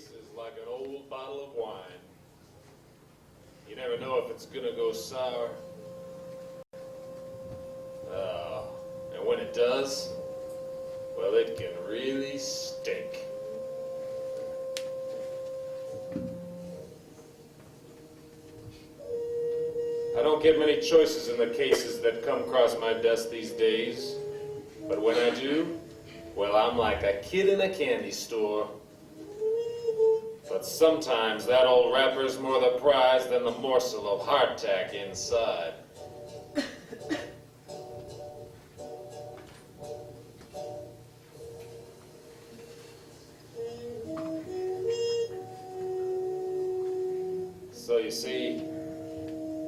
case is like an old bottle of wine. You never know if it's gonna go sour. And when it does, well, it can really stink. I don't get many choices in the cases that come across my desk these days, but when I do, well, I'm like a kid in a candy store. But sometimes that old wrapper's more the prize than the morsel of hardtack inside. So you see,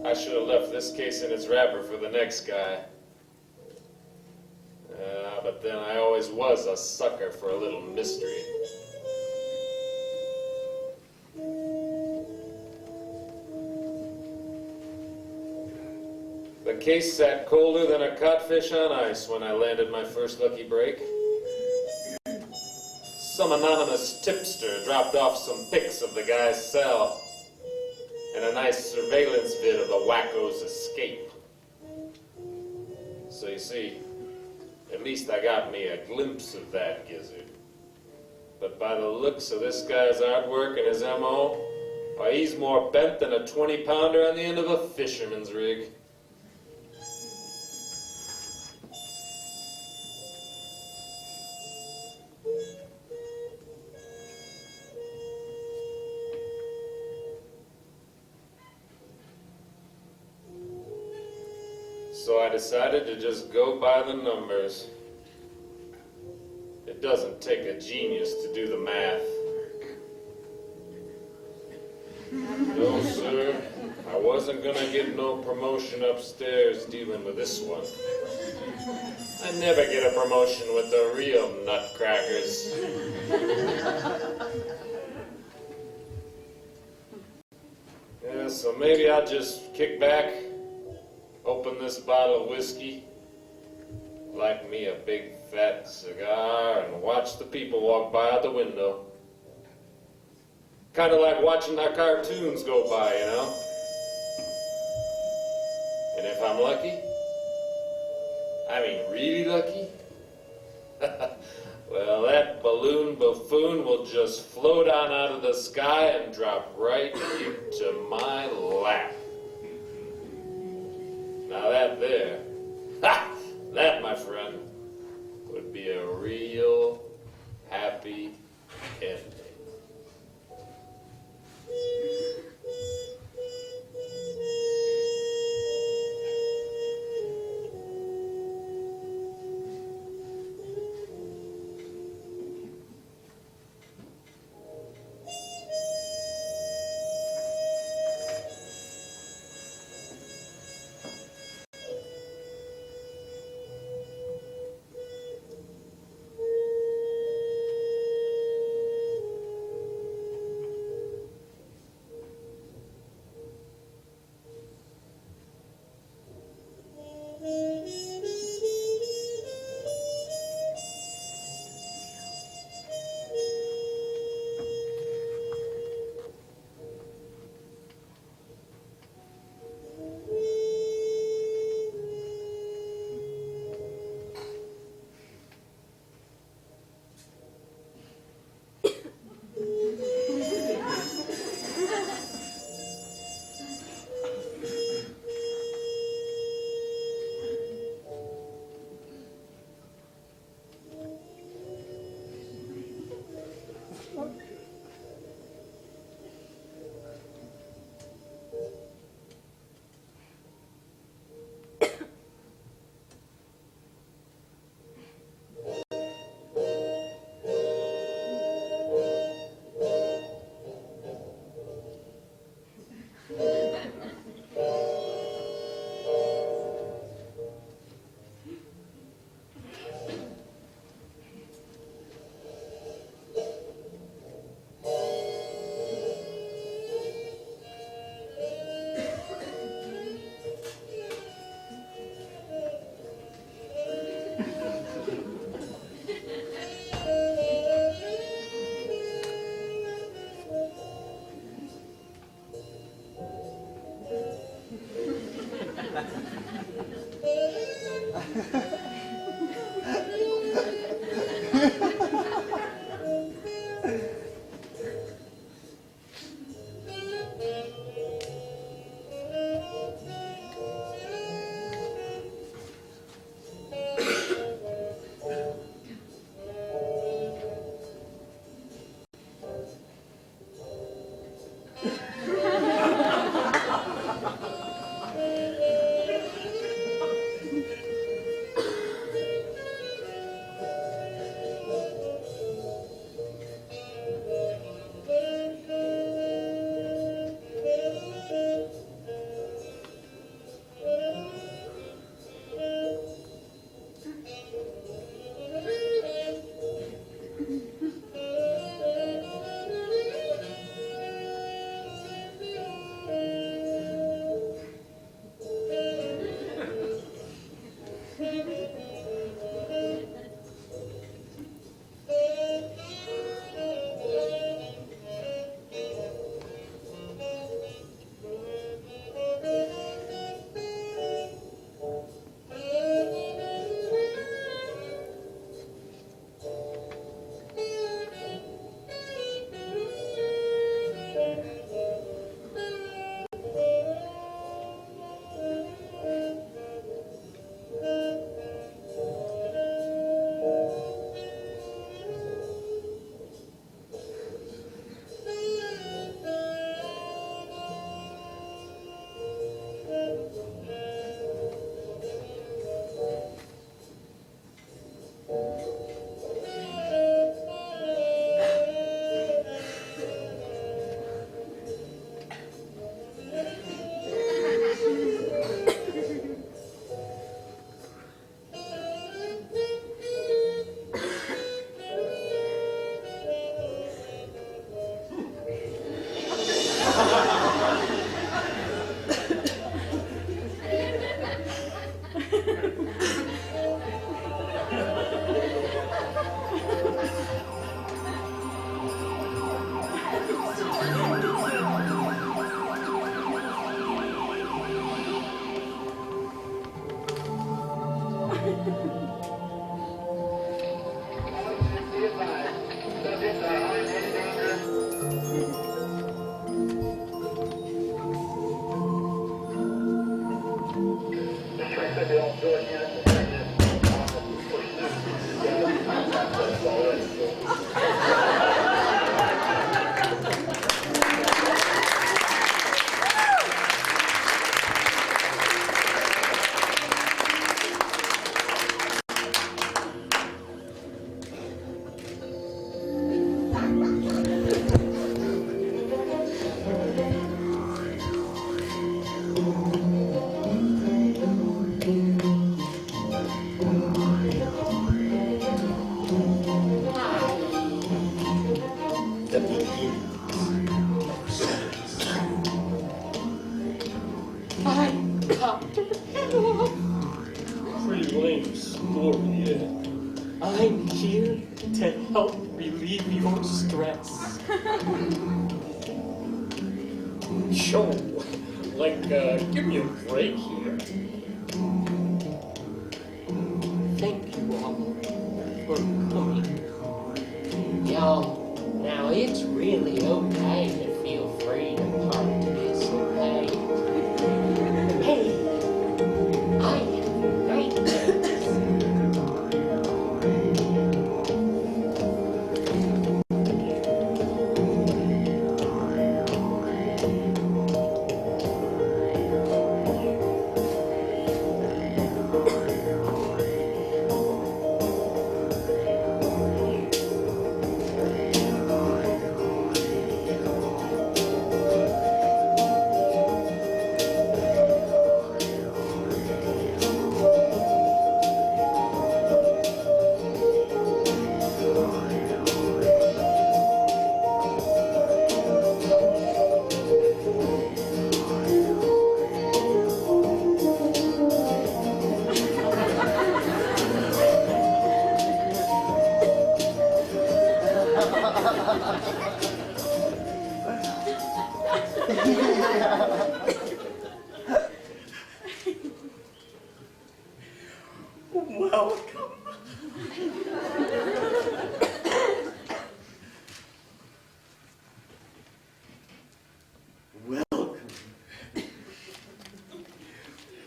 I should have left this case in its wrapper for the next guy. But then I always was a sucker for a little mystery. The case sat colder than a codfish on ice when I landed my first lucky break. Some anonymous tipster dropped off some pics of the guy's cell and a nice surveillance vid of the wacko's escape. So you see, at least I got me a glimpse of that gizzard. But by the looks of this guy's artwork and his M.O., why, he's more bent than a 20-pounder on the end of a fisherman's rig. So I decided to just go by the numbers. It doesn't take a genius to do the math. No, sir, I wasn't gonna get no promotion upstairs dealing with this one. I never get a promotion with the real nutcrackers. Yeah, so maybe I'll just kick back, open this bottle of whiskey, light me a big fat cigar, and watch the people walk by out the window. Kind of like watching our cartoons go by, you know? And if I'm lucky, I mean really lucky, well, that balloon buffoon will just float on out of the sky and drop right into my lap. Now that there, that, my friend, would be a real happy ending. I'm here to help relieve your stress. Sure, give me a break here. Thank you all for coming. Now it's really okay to feel free to participate. Hey, I am great.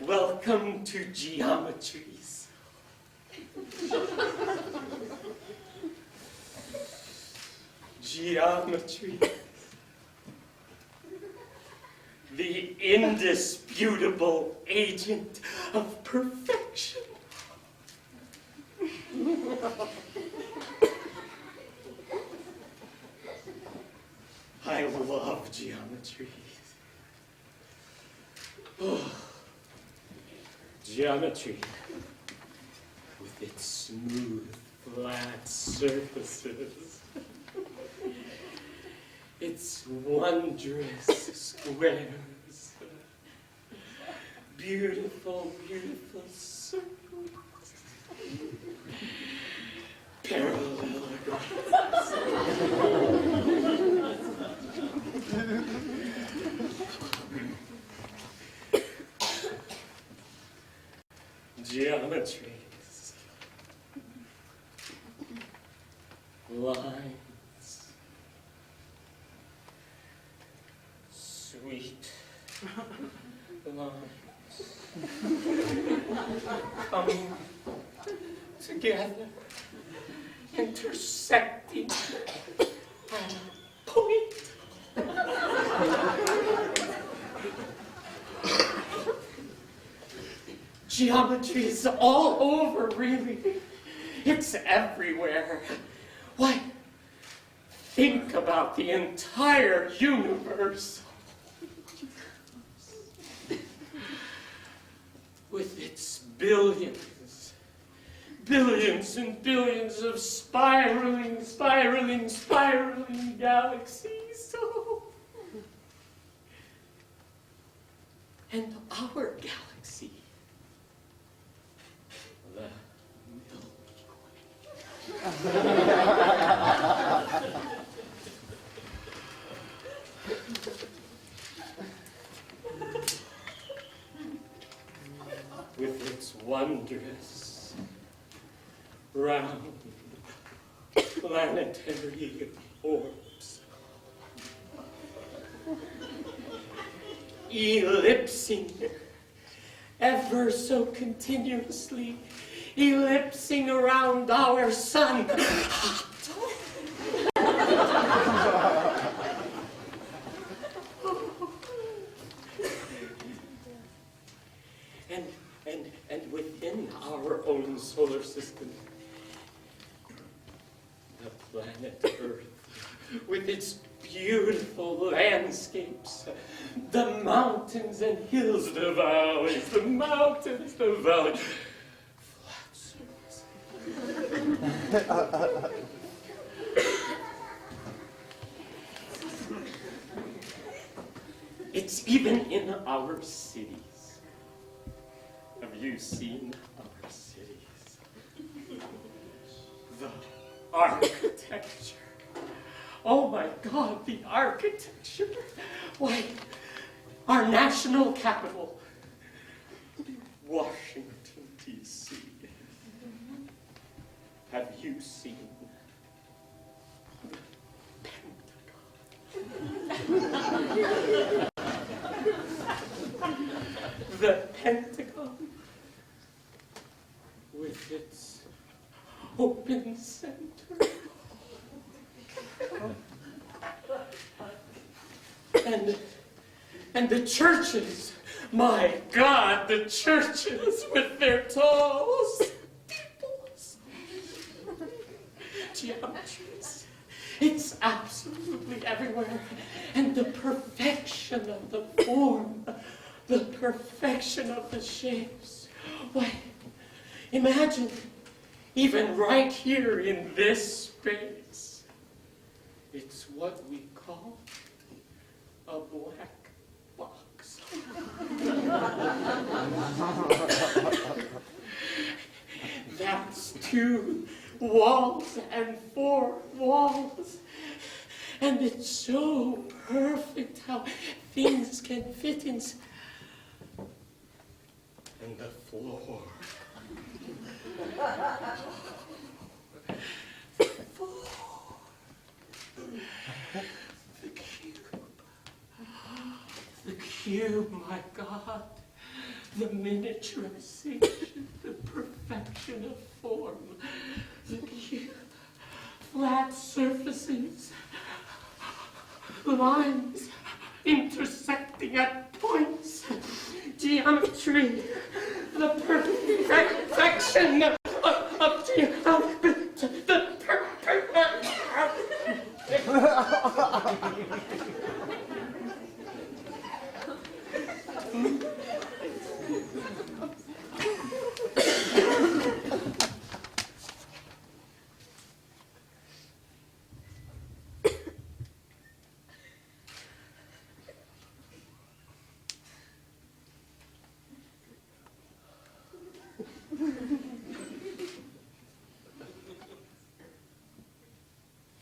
Welcome to Geometries. Geometry. The indisputable agent of perfection. I love geometry. Oh. Geometry, with its smooth, flat surfaces, its wondrous squares, beautiful, beautiful circles, parallelograms. Geometries, lines, sweet lines, coming together, intersecting at a point. Geometry is all over, really. It's everywhere. Why, think about the entire universe. With its billions and billions of spiraling galaxies. And our galaxy. The Milky Way. With its wondrous, round, planetary orbs, ellipsing ever so continuously ellipsing around our sun. And within our own solar system, the planet Earth, with its beautiful landscapes, the mountains and hills, the valleys, the mountains, the valleys, flat surfaces. It's even in our cities. Have you seen our cities? The architecture. Oh my God, the architecture. Why, our national capital, Washington, D.C. Have you seen the Pentagon? The Pentagon, with its open center. And the churches, my God, the churches with their tall steeples, geometries. It's absolutely everywhere. And the perfection of the form, the perfection of the shapes. Why, imagine, even right here in this space, it's what we call a black box. That's 2 walls and 4 walls. And it's so perfect how things can fit in. And the floor. The cube, my God. The miniaturization, the perfection of form. The cube. Flat surfaces. Lines intersecting at points. Geometry. The perfection of geometry. The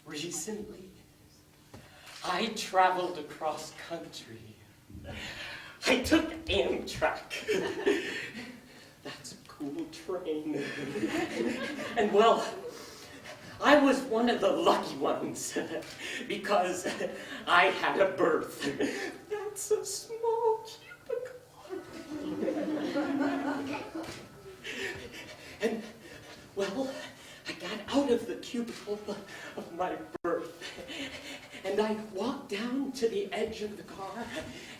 Recently, I traveled across country. I took Amtrak. That's a cool train. And well, I was one of the lucky ones because I had a berth. That's a small cubicle. And well, I got out of the cubicle of my berth, and I walked down to the edge of the car,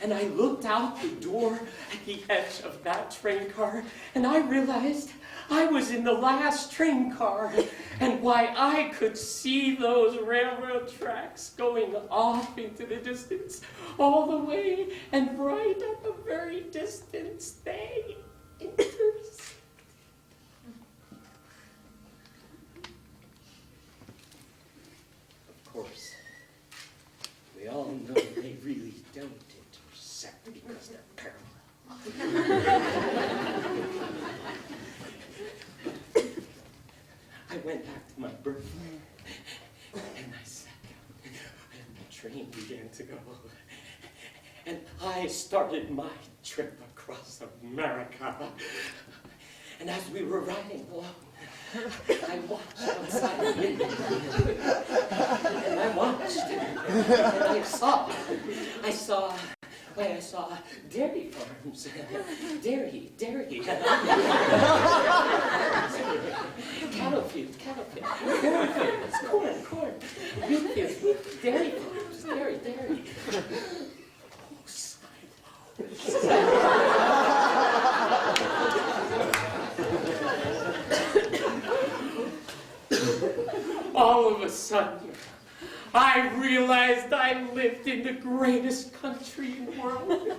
and I looked out the door at the edge of that train car, and I realized I was in the last train car, and why I could see those railroad tracks going off into the distance, all the way, and right at the very distance they intersect. Of course, we all know they really don't intersect because they're parallel. I went back to my berth and I sat down and the train began to go. And I started my trip across America. And as we were riding along, I watched outside the window. And I watched. And I saw Why, I saw dairy farms. Dairy. Cattle fields. Corn. Wheat fields, dairy farms, dairy. Oh, all of a sudden, I realized I lived in the greatest country in the world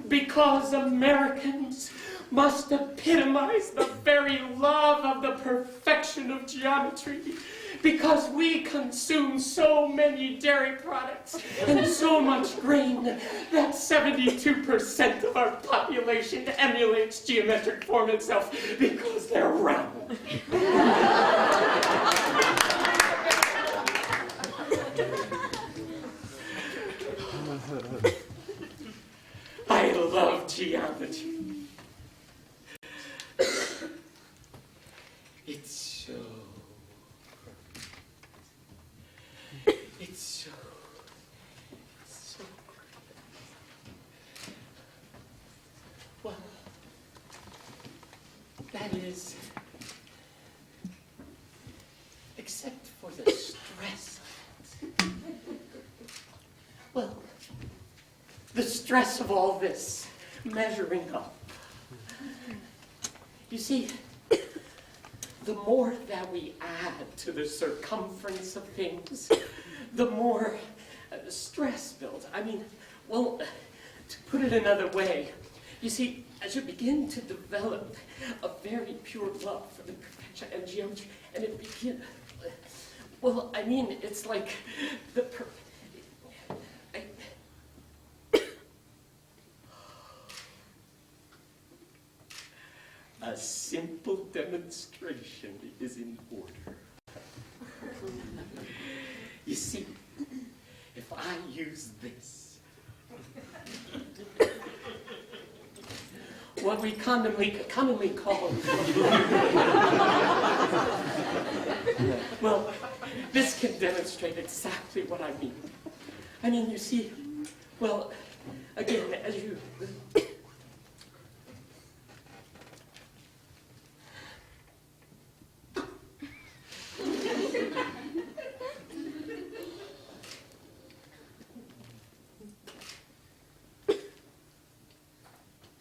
because Americans must epitomize the very love of the perfection of geometry, because we consume so many dairy products and so much grain that 72% of our population emulates geometric form itself because they're round. I love geometry. It's so great. Well, that is, except for the stress of it. Well, the stress of all this measuring up. You see, the more that we add to the circumference of things, the more stress builds. I mean, well, to put it another way, you see, as you begin to develop a very pure love for the perfection and geometry, and it begins, well, I mean, it's like the a simple demonstration is in order. You see, if I use this, what we commonly call, well, this can demonstrate exactly what I mean. I mean, you see, well, again, as you,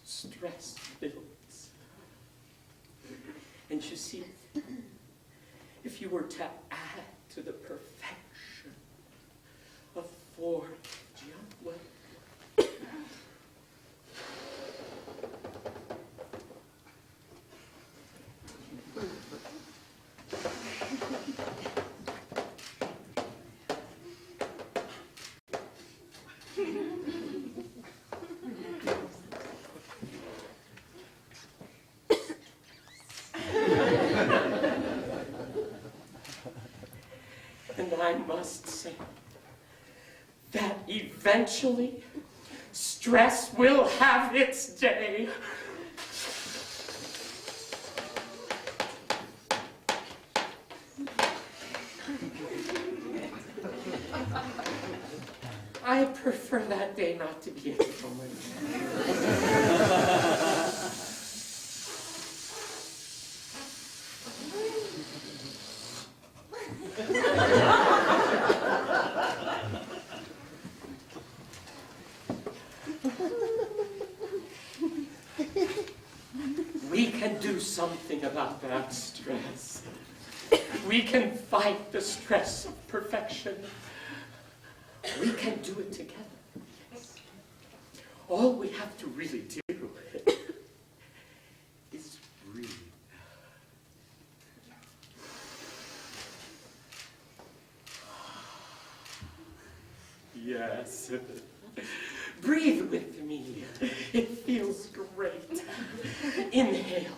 stress builds. And you see, if you were to add to the perfection of form, well, and I must say that eventually stress will have its day. I prefer that day not to be in the moment. We can do something about that stress. We can fight the stress of perfection. We can do it together. Yes. All we have to really do is breathe. Yes. Breathe with me. It feels great. Inhale.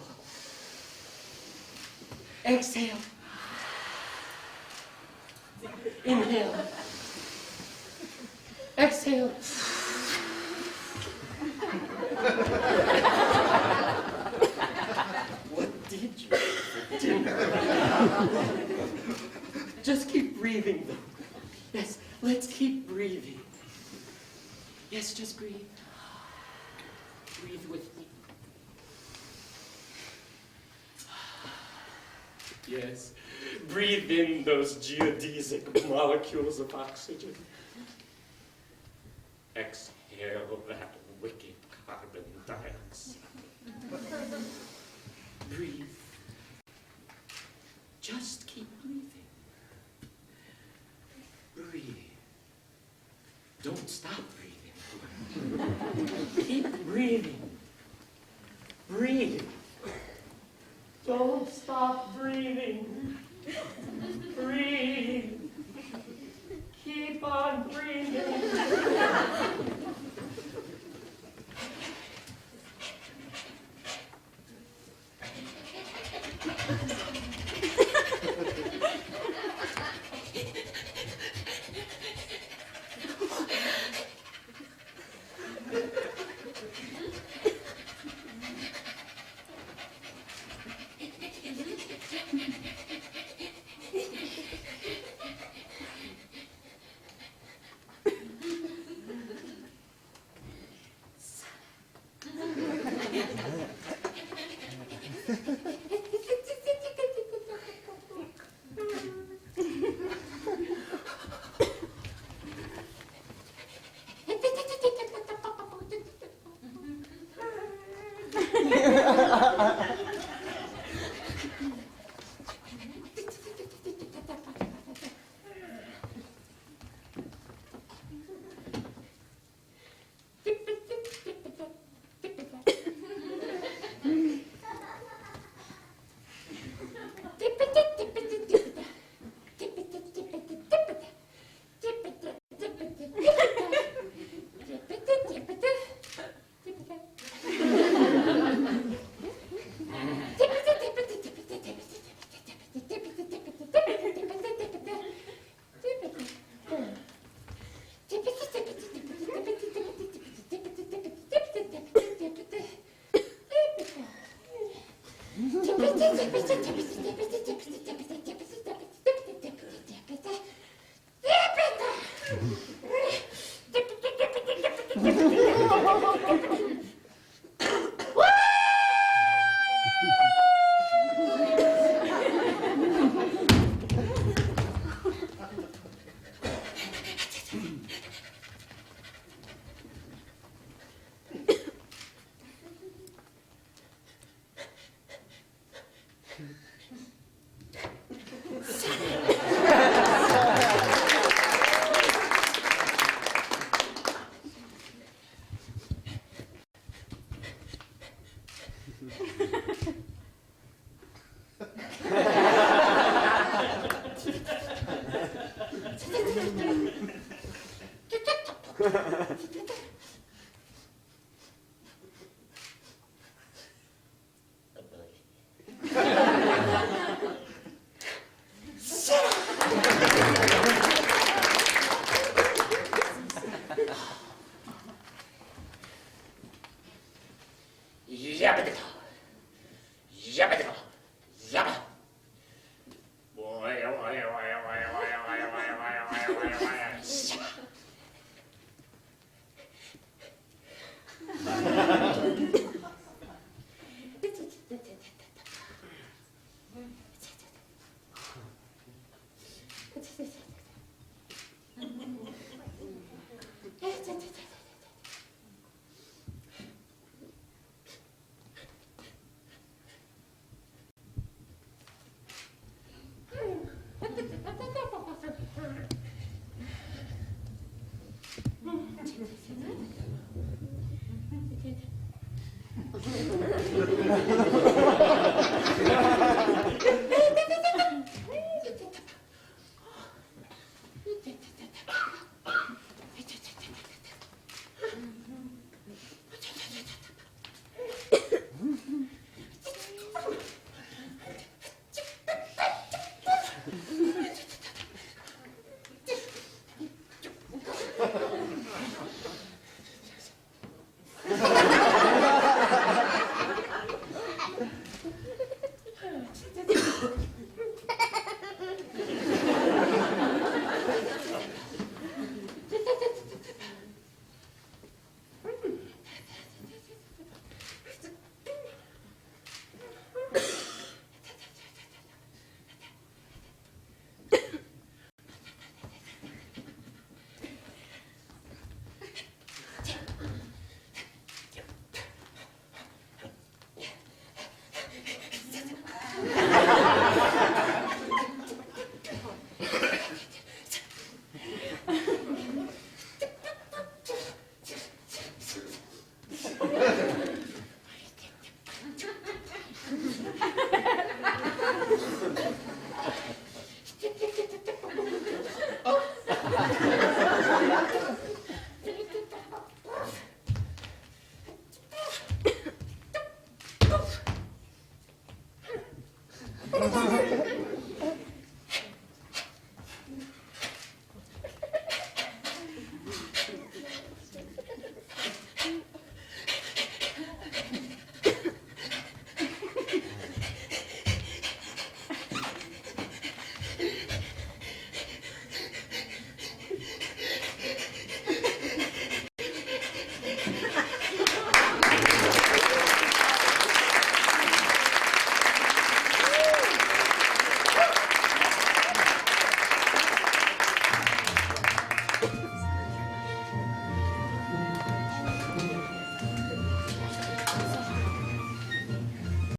Exhale. Inhale. Exhale. What did you do for dinner? Just keep breathing, though. Yes, let's keep breathing. Yes, just breathe. breathe with me. Yes, breathe in those geodesic molecules of oxygen. Exhale that wicked carbon dioxide. Breathe. Just keep breathing. Breathe. Don't stop breathing. Keep breathing. Breathe. Don't stop breathing. Breathe. Keep on breathing.